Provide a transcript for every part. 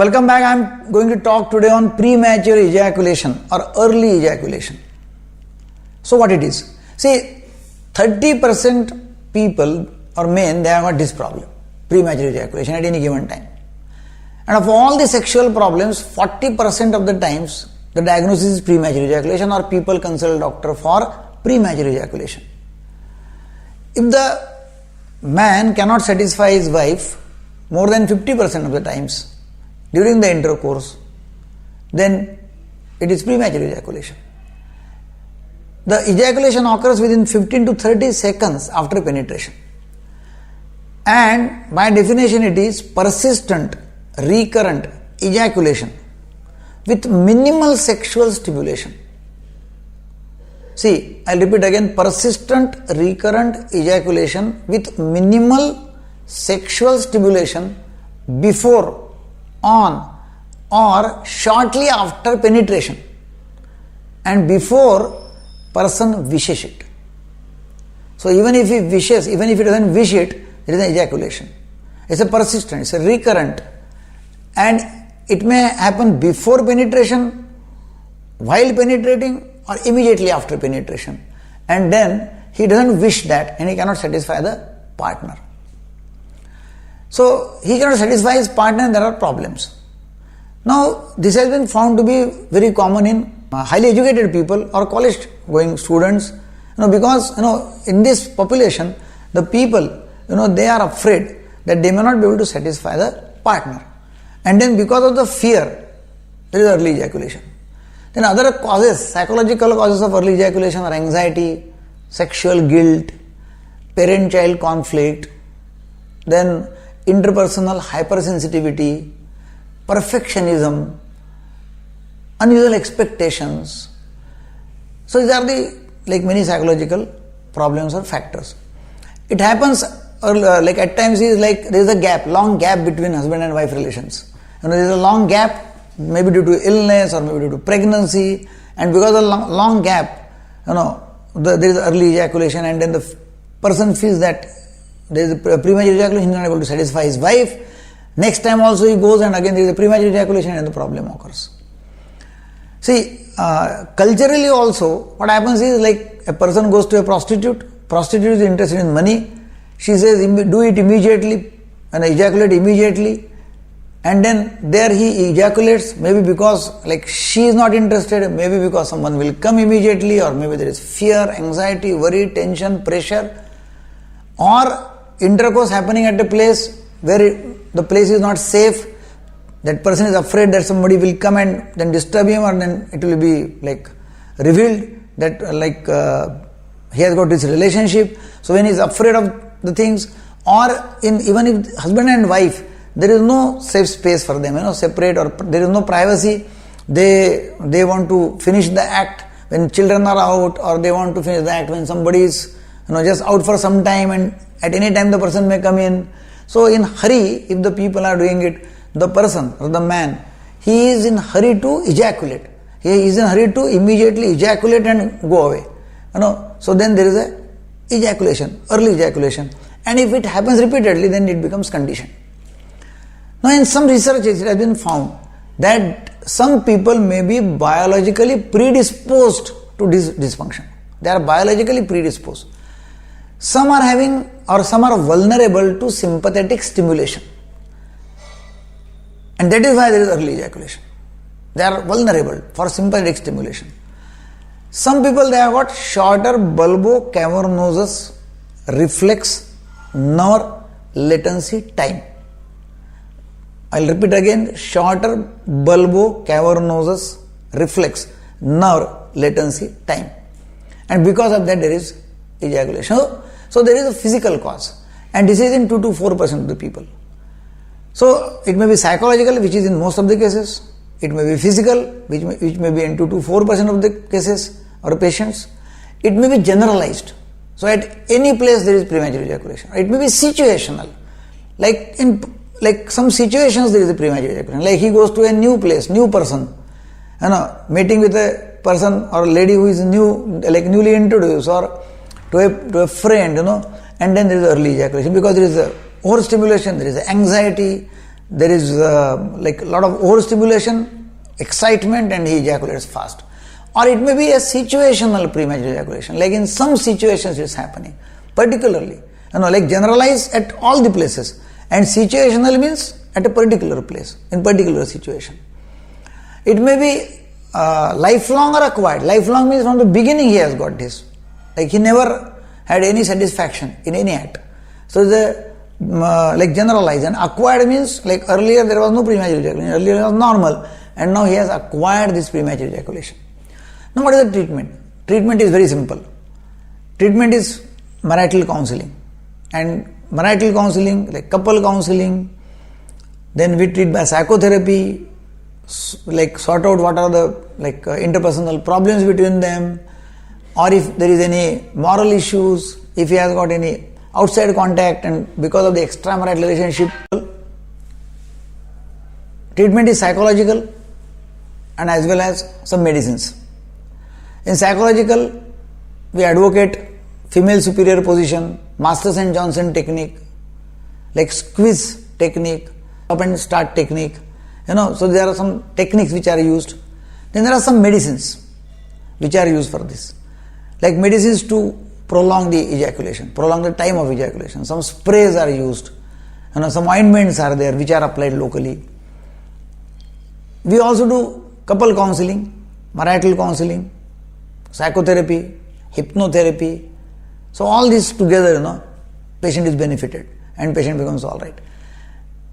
welcome back. I am going to talk today on premature ejaculation or early ejaculation. So what it is? See, 30% people or men, they have got this problem, premature ejaculation at any given time. And of all the sexual problems, 40% of the times the diagnosis is premature ejaculation or people consult a doctor for premature ejaculation. If the man cannot satisfy his wife more than 50% of the times during the intercourse, then it is premature ejaculation. The ejaculation occurs within 15 to 30 seconds after penetration. And by definition it is persistent, recurrent ejaculation with minimal sexual stimulation. See, I'll repeat again, persistent, recurrent ejaculation with minimal sexual stimulation before, on, or shortly after penetration and before person wishes it. So even if he wishes, even if he doesn't wish it, there is an ejaculation. It's a persistent, it's a recurrent, and it may happen before penetration, while penetrating, or immediately after penetration, and then he doesn't wish that and he cannot satisfy the partner. So he cannot satisfy his partner and there are problems. Now this has been found to be very common in highly educated people or college going students, because in this population the people they are afraid that they may not be able to satisfy the partner, and then because of the fear there is early ejaculation. Then other causes, psychological causes of early ejaculation are anxiety, sexual guilt, parent-child conflict, then interpersonal hypersensitivity, perfectionism, unusual expectations. So these are the many psychological problems or factors. It happens at times there is a gap, long gap between husband and wife relations. There is a long gap, maybe due to illness or maybe due to pregnancy, and because of the long gap, there is early ejaculation, and then the person feels that there is a premature ejaculation, he is not able to satisfy his wife. Next time also he goes and again there is a premature ejaculation and the problem occurs. See, culturally also what happens is a person goes to a prostitute is interested in money, she says do it immediately and ejaculate immediately, and then there he ejaculates, maybe because she is not interested, maybe because someone will come immediately, or maybe there is fear, anxiety, worry, tension, pressure, or intercourse happening at a place where the place is not safe. That person is afraid that somebody will come and then disturb him, or then it will be revealed that he has got this relationship. So when he is afraid of the things, or even if husband and wife, there is no safe space for them, separate, or there is no privacy. They want to finish the act when children are out, or they want to finish the act when somebody is just out for some time, and at any time the person may come in. So in hurry, if the people are doing it, the person or the man, he is in hurry to ejaculate. He is in hurry to immediately ejaculate and go away. So then there is a ejaculation, early ejaculation, and if it happens repeatedly, then it becomes conditioned. Now in some research it has been found that some people may be biologically predisposed to this dysfunction. They are biologically predisposed. Some are having, or some are vulnerable to sympathetic stimulation, and that is why there is early ejaculation. They are vulnerable for sympathetic stimulation. Some people, they have got shorter bulbocavernosus reflex nerve latency time. I'll repeat again, shorter bulbocavernosus reflex nerve latency time, and because of that there is ejaculation. So there is a physical cause, and this is in 2 to 4% of the people. So it may be psychological, which is in most of the cases. It may be physical, which may be in 2 to 4% of the cases or patients. It may be generalized. So at any place there is premature ejaculation. It may be situational. In some situations there is a premature ejaculation. He goes to a new place, new person, meeting with a person or lady who is newly introduced, or to a friend, and then there is early ejaculation, because there is a overstimulation, there is anxiety, there is like a lot of overstimulation, excitement, and he ejaculates fast. Or it may be a situational premature ejaculation, like in some situations it's happening, particularly, like generalized at all the places, and situational means at a particular place, in particular situation. It may be lifelong or acquired. Lifelong means from the beginning he has got this. Like he never had any satisfaction in any act. So the like generalized, and acquired means like earlier there was no premature ejaculation, earlier it was normal, and now he has acquired this premature ejaculation. Now what is the treatment? Treatment is very simple. Treatment is marital counseling, and marital counseling, like couple counseling, then we treat by psychotherapy, like sort out what are the like interpersonal problems between them, or if there is any moral issues, if he has got any outside contact and because of the extramarital relationship. Treatment is psychological and as well as some medicines. In psychological, we advocate female superior position, Masters and Johnson technique, like squeeze technique, stop and start technique. So there are some techniques which are used. Then there are some medicines which are used for this, like medicines to prolong the ejaculation, prolong the time of ejaculation. Some sprays are used, some ointments are there which are applied locally. We also do couple counseling, marital counseling, psychotherapy, hypnotherapy. So all this together, patient is benefited and patient becomes all right.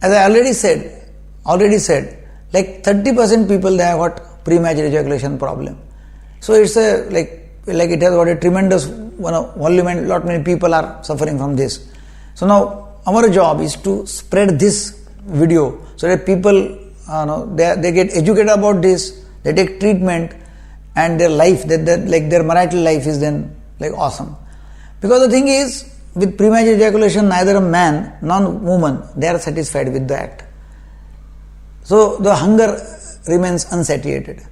As I already said, like 30% people they have got premature ejaculation problem. So it's a like it has got a tremendous volume and lot many people are suffering from this. So now our job is to spread this video so that people they get educated about this, they take treatment, and their life, like their marital life is then like awesome. Because the thing is, with premature ejaculation, neither a man nor woman they are satisfied with the act. So the hunger remains unsatiated,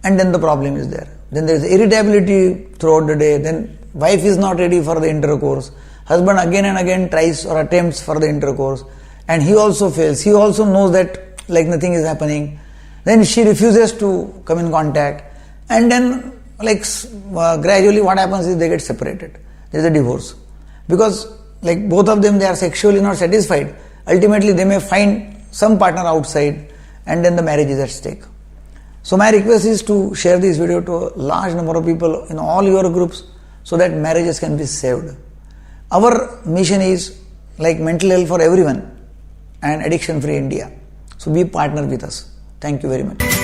and then the problem is there. Then there is irritability throughout the day. Then wife is not ready for the intercourse. Husband again and again tries or attempts for the intercourse, and he also fails. He also knows that like nothing is happening. Then she refuses to come in contact, and then like gradually what happens is they get separated. There is a divorce because like both of them they are sexually not satisfied. Ultimately they may find some partner outside, and then the marriage is at stake. So my request is to share this video to a large number of people in all your groups so that marriages can be saved. Our mission is like mental health for everyone and addiction free India. So be partner with us. Thank you very much.